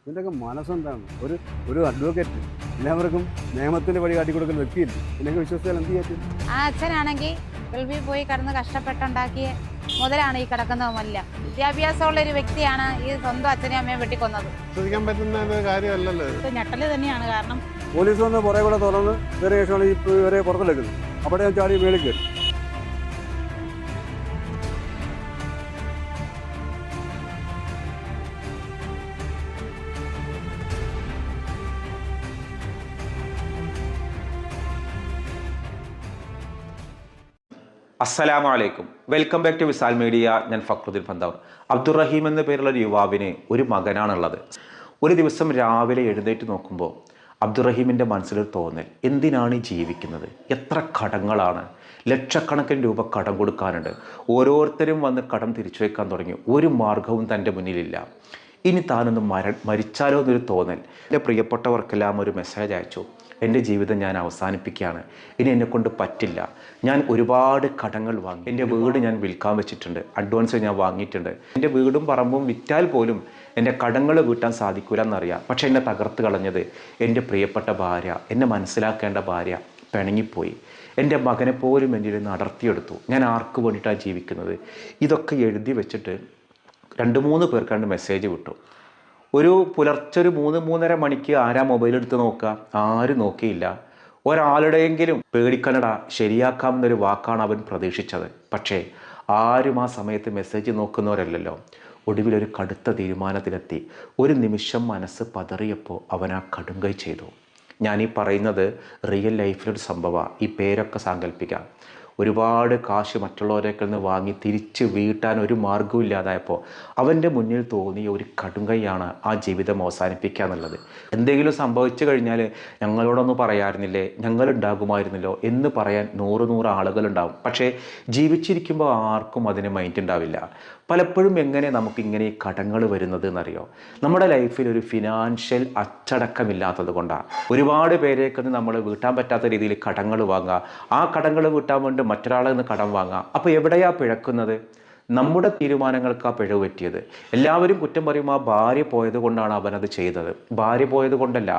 ഇതിൻ്റെയൊക്കെ മനസ്സെന്താണ്? ഒരു അഡ്വക്കേറ്റ് എല്ലാവർക്കും നിയമത്തിൻ്റെ വഴി കാട്ടിക്കൊടുക്കുന്ന വ്യക്തിയില്ല. ഇതിനൊക്കെ വിശ്വസിച്ചാൽ എന്ത് ചെയ്യാൻ? ആ അച്ഛനാണെങ്കിൽ ഗൾഫിൽ പോയി കിടന്ന് കഷ്ടപ്പെട്ടുണ്ടാക്കിയ മുതലാണ് ഈ കിടക്കുന്നതുമെല്ലാം. വിദ്യാഭ്യാസമുള്ള ഒരു വ്യക്തിയാണ് ഈ സ്വന്തം അച്ഛനെയും അമ്മയും വെട്ടിക്കൊന്നത്. ശ്രദ്ധിക്കാൻ പറ്റുന്ന കാര്യമല്ലല്ലോ. ഞെട്ടല് തന്നെയാണ്. കാരണം പോലീസ് വന്ന് പുറകെ കൂടെ തുറന്ന് വേറെ ശേഷമാണ് ഇപ്പോൾ ഇവരെ പുറത്തെടുക്കുന്നത്. അവിടെ ചാടി മേളിൽ കയറി. അസ്സലാമു അലൈക്കും. Welcome back to Visal media. ഞാൻ ഫക്രുദ്ദീൻ ഫന്താവൂർ. അബ്ദുറഹീം എന്ന പേരുള്ള ഒരു യുവാവിന് ഒരു മകനാണുള്ളത്. ഒരു ദിവസം രാവിലെ എഴുന്നേറ്റ് നോക്കുമ്പോൾ അബ്ദുറഹീമിൻ്റെ മനസ്സിലൊരു തോന്നൽ, എന്തിനാണ് ഈ ജീവിക്കുന്നത്? എത്ര കടങ്ങളാണ്, ലക്ഷക്കണക്കിന് രൂപ കടം കൊടുക്കാനുണ്ട്. ഓരോരുത്തരും വന്ന് കടം തിരിച്ചു വയ്ക്കാൻ തുടങ്ങി. ഒരു മാർഗവും തൻ്റെ മുന്നിലില്ല. ഇനി താനൊന്ന് മരിച്ചാലോ എന്നൊരു തോന്നൽ. എൻ്റെ പ്രിയപ്പെട്ടവർക്കെല്ലാം ഒരു മെസ്സേജ് അയച്ചു. എൻ്റെ ജീവിതം ഞാൻ അവസാനിപ്പിക്കുകയാണ്, ഇനി എന്നെക്കൊണ്ട് പറ്റില്ല. ഞാൻ ഒരുപാട് കടങ്ങൾ വാങ്ങി. എൻ്റെ വീട് ഞാൻ വിൽക്കാൻ വെച്ചിട്ടുണ്ട്, അഡ്വാൻസ് ഞാൻ വാങ്ങിയിട്ടുണ്ട്. എൻ്റെ വീടും പറമ്പും വിറ്റാൽ പോലും എൻ്റെ കടങ്ങൾ വീട്ടാൻ സാധിക്കില്ല എന്നറിയാം. പക്ഷേ എന്നെ തകർത്ത് കളഞ്ഞത് എൻ്റെ പ്രിയപ്പെട്ട ഭാര്യ, എന്നെ മനസ്സിലാക്കേണ്ട ഭാര്യ പിണങ്ങിപ്പോയി. എൻ്റെ മകനെ പോലും എന്നിൽ നിന്ന് അടർത്തിയെടുത്തു. ഞാൻ ആർക്ക് വേണ്ടിയിട്ടാണ് ജീവിക്കുന്നത്? ഇതൊക്കെ എഴുതി വെച്ചിട്ട് 2-3 പേർക്കാണ്ട് മെസ്സേജ് വിട്ടു. ഒരു പുലർച്ചെ ഒരു 3-3:30 മണിക്ക് ആരാ മൊബൈൽ എടുത്ത് നോക്കുക? ആരും നോക്കിയില്ല. ഒരാളുടെയെങ്കിലും പേടിക്കണട ശരിയാക്കാമെന്നൊരു വാക്കാണ് അവൻ പ്രതീക്ഷിച്ചത്. പക്ഷേ ആരും ആ സമയത്ത് മെസ്സേജ് നോക്കുന്നവരല്ലല്ലോ. ഒടുവിലൊരു കടുത്ത തീരുമാനത്തിലെത്തി. ഒരു നിമിഷം മനസ്സ് പതറിയപ്പോൾ അവൻ ആ കടുങ്കൈ ചെയ്തു. ഞാനീ പറയുന്നത് റിയൽ ലൈഫിലൊരു സംഭവമാണ്. ഈ പേരൊക്കെ സാങ്കല്പിക്കാം. ഒരുപാട് കാശ് മറ്റുള്ളവരൊക്കെ നിന്ന് വാങ്ങി തിരിച്ച് വീട്ടാൻ ഒരു മാർഗ്ഗവും ഇല്ലാതായപ്പോൾ അവൻ്റെ മുന്നിൽ തോന്നിയ ഒരു കടുങ്കൈയാണ് ആ ജീവിതം അവസാനിപ്പിക്കുക എന്നുള്ളത്. എന്തെങ്കിലും സംഭവിച്ചു കഴിഞ്ഞാൽ ഞങ്ങളോടൊന്നും പറയാമായിരുന്നില്ലേ, ഞങ്ങളുണ്ടാകുമായിരുന്നല്ലോ എന്ന് പറയാൻ 100 ആളുകളുണ്ടാവും. പക്ഷേ ജീവിച്ചിരിക്കുമ്പോൾ ആർക്കും അതിന് മൈൻഡ് ഉണ്ടാവില്ല. പലപ്പോഴും എങ്ങനെ നമുക്കിങ്ങനെ ഈ കടങ്ങൾ വരുന്നത് എന്നറിയോ? നമ്മുടെ ലൈഫിൽ ഒരു ഫിനാൻഷ്യൽ അച്ചടക്കമില്ലാത്തത് കൊണ്ടാണ്. ഒരുപാട് പേരേക്കൊന്ന് നമ്മൾ വീട്ടാൻ പറ്റാത്ത രീതിയിൽ കടങ്ങൾ വാങ്ങുക, ആ കടങ്ങൾ വീട്ടാൻ വേണ്ടി മറ്റൊരാളിൽ നിന്ന് കടം വാങ്ങുക. അപ്പോൾ എവിടെയാണ് പിഴക്കുന്നത്? നമ്മുടെ തീരുമാനങ്ങൾക്ക് ആ പിഴവ് പറ്റിയത്. എല്ലാവരും കുറ്റം പറയും ആ ഭാര്യ പോയത് കൊണ്ടാണ് അവനത് ചെയ്തത്. ഭാര്യ പോയത് കൊണ്ടല്ല.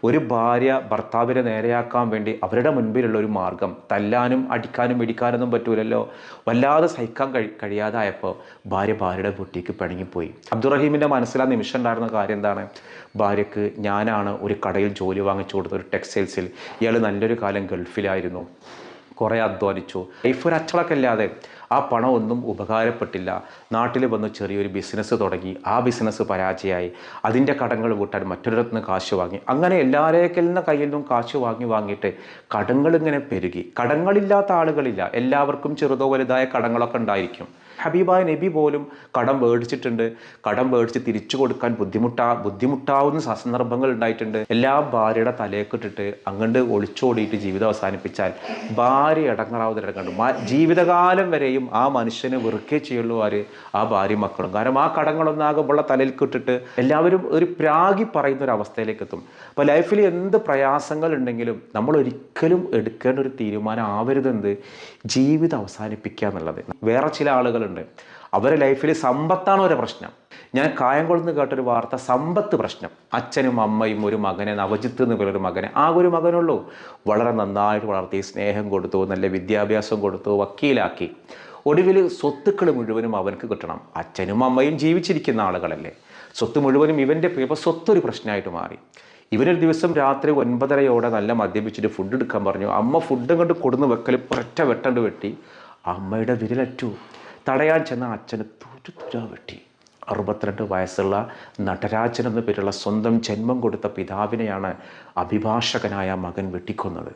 ഒരു ഭാര്യ ഭർത്താവിനെ നേരെയാക്കാൻ വേണ്ടി അവരുടെ മുൻപിലുള്ള ഒരു മാർഗം, തല്ലാനും അടിക്കാനും ഇടിക്കാനൊന്നും പറ്റൂലല്ലോ, വല്ലാതെ സഹിക്കാൻ കഴിയാതായപ്പോൾ ഭാര്യയുടെ വീട്ടിലേക്ക് പിണങ്ങിപ്പോയി. അബ്ദുറഹീമിൻ്റെ മനസ്സിൽ ആ നിമിഷം ഉണ്ടായിരുന്ന കാര്യം എന്താണ്? ഭാര്യയ്ക്ക് ഞാനാണ് ഒരു കടയിൽ ജോലി വാങ്ങിച്ചു കൊടുത്തത്, ഒരു ടെക്സ്റ്റൈൽസിൽ. ഇയാൾ നല്ലൊരു കാലം ഗൾഫിലായിരുന്നു, കുറേ അധ്വാനിച്ചു. ലൈഫ് ഒരു അച്ചടക്കം ഇല്ലാതെ ആ പണം ഒന്നും ഉപകാരപ്പെട്ടില്ല. നാട്ടിൽ വന്ന് ചെറിയൊരു ബിസിനസ് തുടങ്ങി, ആ ബിസിനസ് പരാജയമായി. അതിൻ്റെ കടങ്ങൾ വീട്ടാൻ മറ്റൊരിടത്തു നിന്ന് കാശ് വാങ്ങി. അങ്ങനെ എല്ലാവരേക്കൽ കയ്യിൽ നിന്നും കാശ് വാങ്ങിയിട്ട് കടങ്ങളിങ്ങനെ പെരുകി. കടങ്ങളില്ലാത്ത ആളുകളില്ല. എല്ലാവർക്കും ചെറുതോ വലുതായ കടങ്ങളൊക്കെ ഉണ്ടായിരിക്കും. ഹബീബായ നബി പോലും കടം മേടിച്ചിട്ടുണ്ട്. കടം മേടിച്ച് തിരിച്ചു കൊടുക്കാൻ ബുദ്ധിമുട്ടാവുന്ന സന്ദർഭങ്ങൾ ഉണ്ടായിട്ടുണ്ട്. എല്ലാ ഭാര്യയുടെ തലയൊക്കിട്ടിട്ട് അങ്ങോട്ട് ഒളിച്ചോടിയിട്ട് ജീവിതം അവസാനിപ്പിച്ചാൽ ഭാര്യ ഇടങ്ങാറാവുന്ന ജീവിതകാലം വരെയും ആ മനുഷ്യനെ വെറുക്കേ ചെയ്യുള്ളൂ ആ ഭാര്യ മക്കളും. കാരണം ആ കടങ്ങളൊന്നാകുമ്പോൾ തലയിൽ കിട്ടിട്ട് എല്ലാവരും ഒരു പ്രാഗി പറയുന്ന ഒരു അവസ്ഥയിലേക്ക് എത്തും. അപ്പോൾ ലൈഫിൽ എന്ത് പ്രയാസങ്ങൾ ഉണ്ടെങ്കിലും നമ്മൾ ഒരിക്കലും എടുക്കേണ്ട ഒരു തീരുമാനം ആവരുതെന്ത്? ജീവിതം അവസാനിപ്പിക്കുക എന്നുള്ളത്. വേറെ ചില ആളുകളുണ്ട്, അവരുടെ ലൈഫിൽ സമ്പത്താണ് ഒരു പ്രശ്നം. ഞാൻ കായംകുളത്ത് കേട്ടൊരു വാർത്ത, സമ്പത്ത് പ്രശ്നം. അച്ഛനും അമ്മയും ഒരു മകനെ, നവജിത്ത് എന്ന് പേരൊരു മകനെ, ആകെ ഒരു മകനുള്ളൂ. വളരെ നന്നായിട്ട് വളർത്തി, സ്നേഹം കൊടുത്തു, നല്ല വിദ്യാഭ്യാസം കൊടുത്തു, വക്കീലാക്കി. ഒടുവിൽ സ്വത്തുക്കൾ മുഴുവനും അവനക്ക് കിട്ടണം. അച്ഛനും അമ്മയും ജീവിച്ചിരിക്കുന്ന ആളുകളല്ലേ, സ്വത്ത് മുഴുവനും ഇവൻ്റെ. ഇപ്പോൾ സ്വത്തൊരു പ്രശ്നമായിട്ട് മാറി. ഇവനൊരു ദിവസം രാത്രി 9:30 നല്ല മദ്യപിച്ചിട്ട് ഫുഡ് എടുക്കാൻ പറഞ്ഞു. അമ്മ ഫുഡ് കണ്ട് കൊടുന്ന് വെക്കൽ ഒരൊറ്റ വെട്ടണ്ട് വെട്ടി. അമ്മയുടെ വിരലറ്റു. തടയാൻ ചെന്ന അച്ഛന് തുര വെട്ടി. 62 വയസ്സുള്ള നടരാജൻ എന്ന പേരുള്ള സ്വന്തം ജന്മം കൊടുത്ത പിതാവിനെയാണ് അഭിഭാഷകനായ മകൻ വെട്ടിക്കൊന്നത്.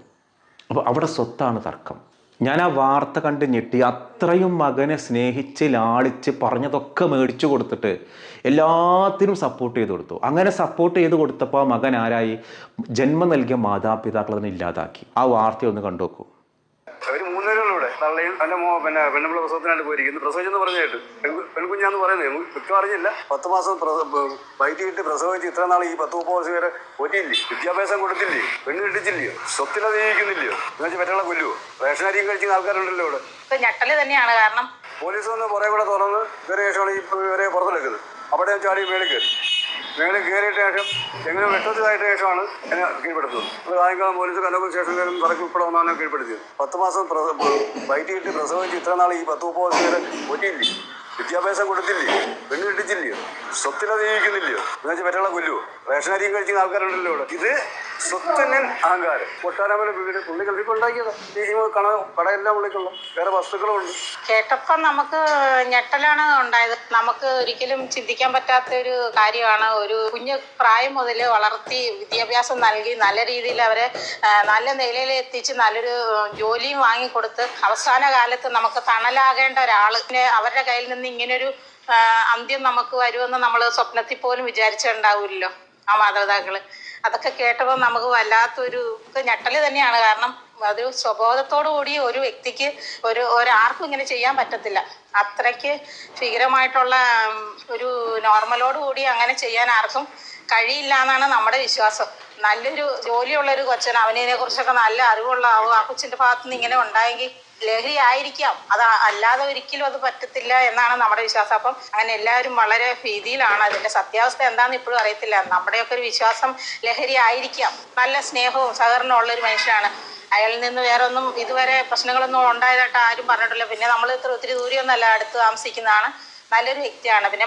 അപ്പോൾ അവിടെ സ്വത്താണ് തർക്കം. ഞാൻ ആ വാർത്ത കണ്ട് ഞെട്ടി. അത്രയും മകനെ സ്നേഹിച്ച് ലാളിച്ച് പറഞ്ഞതൊക്കെ മേടിച്ചു കൊടുത്തിട്ട് എല്ലാത്തിനും സപ്പോർട്ട് ചെയ്ത് കൊടുത്തു. അങ്ങനെ സപ്പോർട്ട് ചെയ്ത് കൊടുത്തപ്പോൾ ആ മകൻ ആരായി? ജന്മം നൽകിയ മാതാപിതാക്കളതിനെ ഇല്ലാതാക്കി. ആ വാർത്ത ഒന്ന് കണ്ടു നോക്കൂ. തള്ളയും എൻ്റെ പെണ്ണുമ്പിള്ള പ്രസവത്തിനായിട്ട് പോയിരിക്കുന്നു. പ്രസവിച്ചെന്ന് പറഞ്ഞായിട്ട് പെൺകുഞ്ഞാന്ന് പറയുന്നത് വ്യക്തം അറിഞ്ഞില്ല. 10 മാസം വൈകിട്ട് പ്രസവിച്ച് ഇത്ര നാൾ ഈ 10-30 വർഷം വരെ പോറ്റിയില്ലേ, വിദ്യാഭ്യാസം കൊടുത്തില്ലേ, പെണ്ണ് കെട്ടിച്ചില്ലയോ, സ്വത്തിനെ ജീവിക്കുന്നില്ലയോ, എന്നുവെച്ചാൽ പറ്റുള്ള കൊല്ലുവോ? റേഷനരിയും കഴിക്കുന്ന ആൾക്കാരുണ്ടല്ലോ ഇവിടെ. ഞെട്ടല് തന്നെയാണ്. കാരണം പോലീസ് വന്ന് പുറകെ കൂടെ തുറന്ന് ഇവരെ ശേഷമാണ് ഇവരെ പുറത്തെടുക്കുന്നത്. അവിടെ ചാടി മേളിൽ കയറി. മേലെ കയറിയിട്ട് ശേഷം എങ്ങനെ വെട്ടത്തിലായിട്ട് ശേഷമാണ് എന്നെ കീഴ്പ്പെടുത്തുന്നത്. സായങ്കാലം പോലീസ് കല്ലൂർ സ്റ്റേഷനിലും കറക്കി ഉൾപ്പെടാമെന്നാണ് കീഴ്പ്പെടുത്തിയത്. 10 മാസം വയറ്റിയിട്ട് പ്രസവിച്ച് ഇത്ര നാൾ ഈ 10-30 വരെ ഒറ്റിയില്ലേ, വിദ്യാഭ്യാസം കൊടുത്തില്ലേ, പെണ്ണ് കിട്ടിച്ചില്ലയോ, സ്വത്തിനെ ജീവിക്കുന്നില്ലയോ, എന്നുവെച്ചാൽ പറ്റുള്ള കൊല്ലുവോ? റേഷൻ അരിയും കഴിക്കുന്ന ആൾക്കാരുണ്ടല്ലോ ഇവിടെ. ഇത് സ്വത്തന്നെ അഹങ്കാരം. കൊട്ടാരമല വീട് പുള്ളി കൽപ്പിപ്പ് ഉണ്ടാക്കിയത്. ഈ കടയെല്ലാം പുള്ളിക്കുള്ള വേറെ വസ്തുക്കളും ഉണ്ട്. കേട്ടപ്പം നമുക്ക് ഞെട്ടലാണ് ഉണ്ടായത്. നമുക്ക് ഒരിക്കലും ചിന്തിക്കാൻ പറ്റാത്ത ഒരു കാര്യമാണ്. ഒരു കുഞ്ഞു പ്രായം മുതൽ വളർത്തി വിദ്യാഭ്യാസം നൽകി നല്ല രീതിയിൽ അവരെ നല്ല നിലയിൽ എത്തിച്ച് നല്ലൊരു ജോലിയും വാങ്ങിക്കൊടുത്ത് അവസാന കാലത്ത് നമുക്ക് തണലാകേണ്ട ഒരാൾ അവരുടെ കയ്യിൽ നിന്ന് ഇങ്ങനൊരു അന്ത്യം നമുക്ക് വരുമെന്ന് നമ്മൾ സ്വപ്നത്തിൽ പോലും വിചാരിച്ചിട്ടുണ്ടാവില്ലല്ലോ ആ മാതാപിതാക്കൾ. അതൊക്കെ കേട്ടപ്പോൾ നമുക്ക് വല്ലാത്തൊരു ഞെട്ടൽ തന്നെയാണ്. കാരണം അതൊരു സ്വബോധത്തോടു കൂടി ഒരു വ്യക്തിക്ക് ഒരാർക്കും ഇങ്ങനെ ചെയ്യാൻ പറ്റത്തില്ല. അത്രയ്ക്ക് ഭീകരമായിട്ടുള്ള ഒരു നോർമലോട് കൂടി അങ്ങനെ ചെയ്യാൻ ആർക്കും കഴിയില്ല എന്നാണ് നമ്മുടെ വിശ്വാസം. നല്ലൊരു ജോലിയുള്ളൊരു കൊച്ചൻ, അവനെ കുറിച്ചൊക്കെ നല്ല അറിവുള്ള ആ കൊച്ചിൻ്റെ ഭാഗത്തു നിന്ന് ഇങ്ങനെ ഉണ്ടായെങ്കിൽ ലഹരി ആയിരിക്കാം, അത് അല്ലാതെ ഒരിക്കലും അത് പറ്റത്തില്ല എന്നാണ് നമ്മുടെ വിശ്വാസം. അപ്പം അങ്ങനെ എല്ലാവരും വളരെ ഭീതിയിലാണ്. അതിൻ്റെ സത്യാവസ്ഥ എന്താണെന്ന് ഇപ്പോഴും അറിയത്തില്ല. നമ്മുടെയൊക്കെ ഒരു വിശ്വാസം ലഹരി ആയിരിക്കാം. നല്ല സ്നേഹവും സഹകരണവും ഉള്ളൊരു മനുഷ്യനാണ്. അയാളിൽ നിന്ന് വേറെ ഒന്നും ഇതുവരെ പ്രശ്നങ്ങളൊന്നും ഉണ്ടായതായിട്ട് ആരും പറഞ്ഞിട്ടില്ല. പിന്നെ നമ്മൾ ഒത്തിരി ദൂരെയൊന്നല്ല, അടുത്ത് താമസിക്കുന്നതാണ്. നല്ലൊരു വ്യക്തിയാണ്. പിന്നെ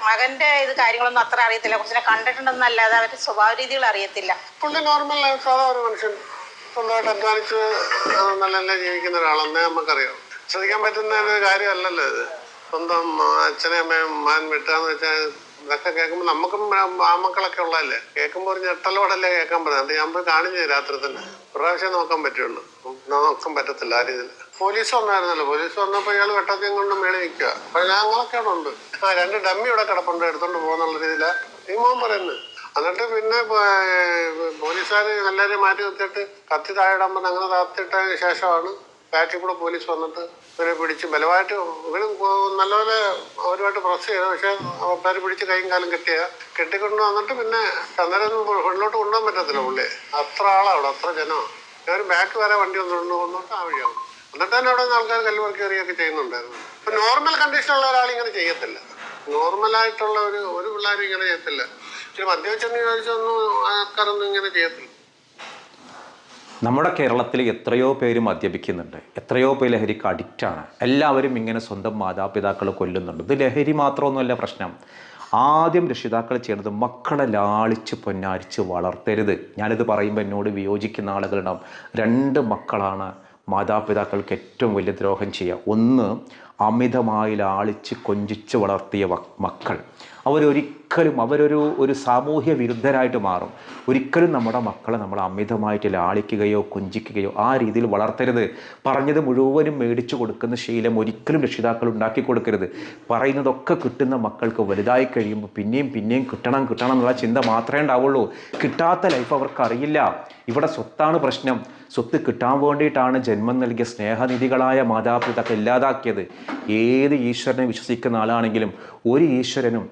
മകൻ്റെ ഇത് കാര്യങ്ങളൊന്നും അത്ര അറിയത്തില്ല. കുറച്ചിനെ കണ്ടിട്ടുണ്ടെന്നല്ലാതെ അവരുടെ സ്വഭാവ രീതികൾ അറിയത്തില്ല. പുള്ളി നോർമൽ സാധാരണ മനുഷ്യൻ, സ്വന്തമായിട്ട് അധ്വാനിച്ച് നല്ല ജീവിക്കുന്ന ഒരാളെന്നേ നമുക്കറിയാം. ശ്രദ്ധിക്കാൻ പറ്റുന്ന ഒരു കാര്യമല്ലല്ലോ ഇത്. സ്വന്തം അച്ഛനെയും അമ്മയും മാൻ വിട്ടാന്ന് വെച്ചാൽ ഇതൊക്കെ കേൾക്കുമ്പോൾ നമുക്കും ആമക്കളൊക്കെ ഉള്ളതല്ലേ, കേൾക്കുമ്പോൾ ഒരു ഞെട്ടലോടല്ലേ കേൾക്കാൻ പറ്റുന്നത്. അത് ഞാൻ പോയി കാണിച്ചു രാത്രി തന്നെ. പ്രാവശ്യം നോക്കാൻ പറ്റുള്ളൂ, നോക്കാൻ പറ്റത്തില്ല ആ രീതിയിൽ. പോലീസ് വന്നായിരുന്നല്ലോ, പോലീസ് വന്നപ്പോൾ ഇയാൾ വെട്ടത്തെയും കൊണ്ട് മേളിൽ നിൽക്കുക. അപ്പോൾ ഞങ്ങളൊക്കെ അവിടെ ഉണ്ട്. 2 ഡമ്മി ഇവിടെ കിടപ്പുണ്ട്, എടുത്തോണ്ട് പോകുന്നുള്ള രീതിയിലാണ് ഈ മോൻ പറയുന്നത്. എന്നിട്ട് പിന്നെ പോലീസുകാർ എല്ലാവരെയും മാറ്റി നിർത്തിയിട്ട് കത്തി താഴെയിടാൻ പറഞ്ഞ് അങ്ങനെ താത്തിട്ടതിന് ശേഷമാണ് ബാറ്റിൽ കൂടെ പോലീസ് വന്നിട്ട് ഇവരെ പിടിച്ച് ബലമായിട്ട് ഇവരും നല്ലപോലെ അവരുമായിട്ട് പ്രസ് ചെയ്തു. പക്ഷേ അവന്മാർ പിടിച്ച് കൈയും കാലും കെട്ടിക്കൊണ്ട് വന്നിട്ട് പിന്നെ അന്നേരം ഫ്രണ്ടിലോട്ട് കൊണ്ടുപോകാൻ പറ്റത്തില്ല പുള്ളിയെ. അത്ര ആളവിടെ, അത്ര ജനമാണ്. ഞാൻ ബാക്ക് വരെ വണ്ടി കൊണ്ടുവന്നിട്ട് ആ വഴിയാണ്. എന്നിട്ട് തന്നെ അവിടെ നിന്ന് ആൾക്കാർ കല്ലുപറക്കി എറിയൊക്കെ ചെയ്യുന്നുണ്ടായിരുന്നു. ഇപ്പം നോർമൽ കണ്ടീഷനുള്ള ഒരാളിങ്ങനെ ചെയ്യത്തില്ല. നോർമലായിട്ടുള്ള ഒരു പിള്ളേരും ഇങ്ങനെ ചെയ്യത്തില്ല. പക്ഷെ മദ്യവെച്ചെന്ന് ചോദിച്ചൊന്നും ആൾക്കാരൊന്നും ഇങ്ങനെ ചെയ്യത്തില്ല. നമ്മുടെ കേരളത്തിൽ എത്രയോ പേര് മദ്യപിക്കുന്നുണ്ട്, എത്രയോ പേര് ലഹരിക്ക് അഡിക്റ്റാണ്. എല്ലാവരും ഇങ്ങനെ സ്വന്തം മാതാപിതാക്കളെ കൊല്ലുന്നുണ്ട്. ഇത് ലഹരി മാത്രമൊന്നുമല്ല പ്രശ്നം. ആദ്യം രക്ഷിതാക്കൾ ചെയ്യേണ്ടത് മക്കളെ ലാളിച്ച് പൊന്നാരിച്ച് വളർത്തരുത്. ഞാനിത് പറയുമ്പോൾ എന്നോട് വിയോജിക്കുന്ന ആളുകളുണ്ടാവും. 2 മക്കളാണ് മാതാപിതാക്കൾക്ക് ഏറ്റവും വലിയ ദ്രോഹം ചെയ്യുക. ഒന്ന്, അമിതമായി ലാളിച്ച് കൊഞ്ചിച്ച് വളർത്തിയ മക്കൾ. അവരൊരു സാമൂഹ്യ വിരുദ്ധരായിട്ട് മാറും. ഒരിക്കലും നമ്മുടെ മക്കളെ നമ്മൾ അമിതമായിട്ട് ലാളിക്കുകയോ കൊഞ്ചിക്കുകയോ ആ രീതിയിൽ വളർത്തരുത്. പറഞ്ഞത് മുഴുവനും മേടിച്ചു കൊടുക്കുന്ന ശീലം ഒരിക്കലും രക്ഷിതാക്കൾ ഉണ്ടാക്കി കൊടുക്കരുത്. പറയുന്നതൊക്കെ കിട്ടുന്ന മക്കൾക്ക് വലുതായി കഴിയുമ്പോൾ പിന്നെയും കിട്ടണം എന്നുള്ള ചിന്ത മാത്രമേ ഉണ്ടാവുള്ളൂ. കിട്ടാത്ത ലൈഫ് അവർക്കറിയില്ല. ഇവിടെ സ്വത്താണ് പ്രശ്നം. സ്വത്ത് കിട്ടാൻ വേണ്ടിയിട്ടാണ് ജന്മം നൽകിയ സ്നേഹനിധികളായ മാതാപിതാക്കൾ ഇല്ലാതാക്കിയത്. ഏത് ഈശ്വരനെ വിശ്വസിക്കുന്ന ആളാണെങ്കിലും ഒരു ഈശ്വരനും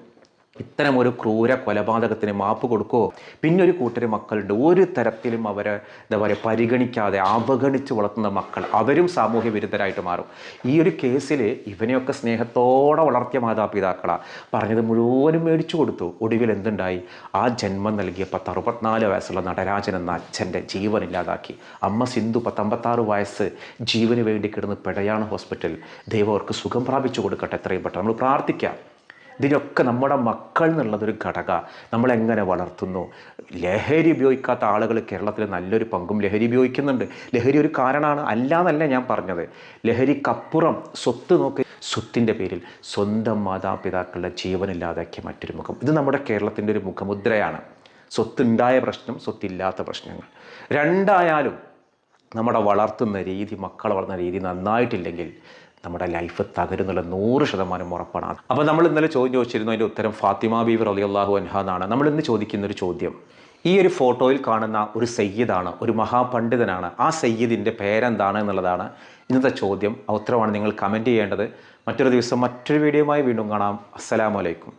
ഇത്തരം ഒരു ക്രൂര കൊലപാതകത്തിന് മാപ്പ് കൊടുക്കുമോ? പിന്നെ ഒരു കൂട്ടർ മക്കളുണ്ട്, ഒരു തരത്തിലും അവരെ പരിഗണിക്കാതെ അവഗണിച്ച് വളർത്തുന്ന മക്കൾ, അവരും സാമൂഹ്യ വിരുദ്ധരായിട്ട് മാറും. ഈ ഒരു കേസിൽ ഇവനെയൊക്കെ സ്നേഹത്തോടെ വളർത്തിയ മാതാപിതാക്കളാണ്. പറഞ്ഞത് മുഴുവനും മേടിച്ചു കൊടുത്തു. ഒടുവിൽ എന്തുണ്ടായി? ആ ജന്മം നൽകിയ 64 വയസ്സുള്ള നടരാജൻ എന്ന അച്ഛൻ്റെ ജീവനില്ലാതാക്കി. അമ്മ സിന്ധു 56 വയസ്സ് ജീവന് വേണ്ടി കിടന്ന് പിടയാണ് ഹോസ്പിറ്റലിൽ. ദൈവം അവർക്ക് സുഖം പ്രാപിച്ചു കൊടുക്കട്ടെ എത്രയും പെട്ടെന്ന്. നമ്മൾ പ്രാർത്ഥിക്കാം. ഇതിനൊക്കെ നമ്മുടെ മക്കൾ എന്നുള്ളതൊരു ഘടക. നമ്മളെങ്ങനെ വളർത്തുന്നു? ലഹരി ഉപയോഗിക്കാത്ത ആളുകൾ കേരളത്തിൽ നല്ലൊരു പങ്കും ലഹരി ഉപയോഗിക്കുന്നുണ്ട്. ലഹരി ഒരു കാരണമാണ്, അല്ലാന്നല്ല ഞാൻ പറഞ്ഞത്. ലഹരിക്കപ്പുറം സ്വത്ത് നോക്കി, സ്വത്തിൻ്റെ പേരിൽ സ്വന്തം മാതാപിതാക്കളുടെ ജീവനില്ലാതാക്കിയ മറ്റൊരു മുഖം. ഇത് നമ്മുടെ കേരളത്തിൻ്റെ ഒരു മുഖമുദ്രയാണ്. സ്വത്തുണ്ടായ പ്രശ്നം, സ്വത്തില്ലാത്ത പ്രശ്നങ്ങൾ. രണ്ടായാലും നമ്മുടെ വളർത്തുന്ന രീതി, മക്കളെ വളർത്തുന്ന രീതി നന്നായിട്ടില്ലെങ്കിൽ നമ്മുടെ ലൈഫ് തകരുന്നുള്ള 100% ഉറപ്പാണ്. അപ്പോൾ നമ്മൾ ഇന്നലെ ചോദ്യം ചോദിച്ചിരുന്നു. അതിൻ്റെ ഉത്തരം ഫാത്തിമ ബീവി റളിയല്ലാഹു അൻഹ എന്നാണ്. നമ്മളിന്ന് ചോദിക്കുന്നൊരു ചോദ്യം, ഈ ഒരു ഫോട്ടോയിൽ കാണുന്ന ഒരു സയ്യിദാണ്, ഒരു മഹാപണ്ഡിതനാണ്. ആ സയ്യിദിൻ്റെ പേരെന്താണ് എന്നുള്ളതാണ് ഇന്നത്തെ ചോദ്യം. ആ ഉത്തരവാണ് നിങ്ങൾ കമൻറ്റ് ചെയ്യേണ്ടത്. മറ്റൊരു ദിവസം മറ്റൊരു വീഡിയോയുമായി വീണ്ടും കാണാം. അസ്സലാമു അലൈക്കും.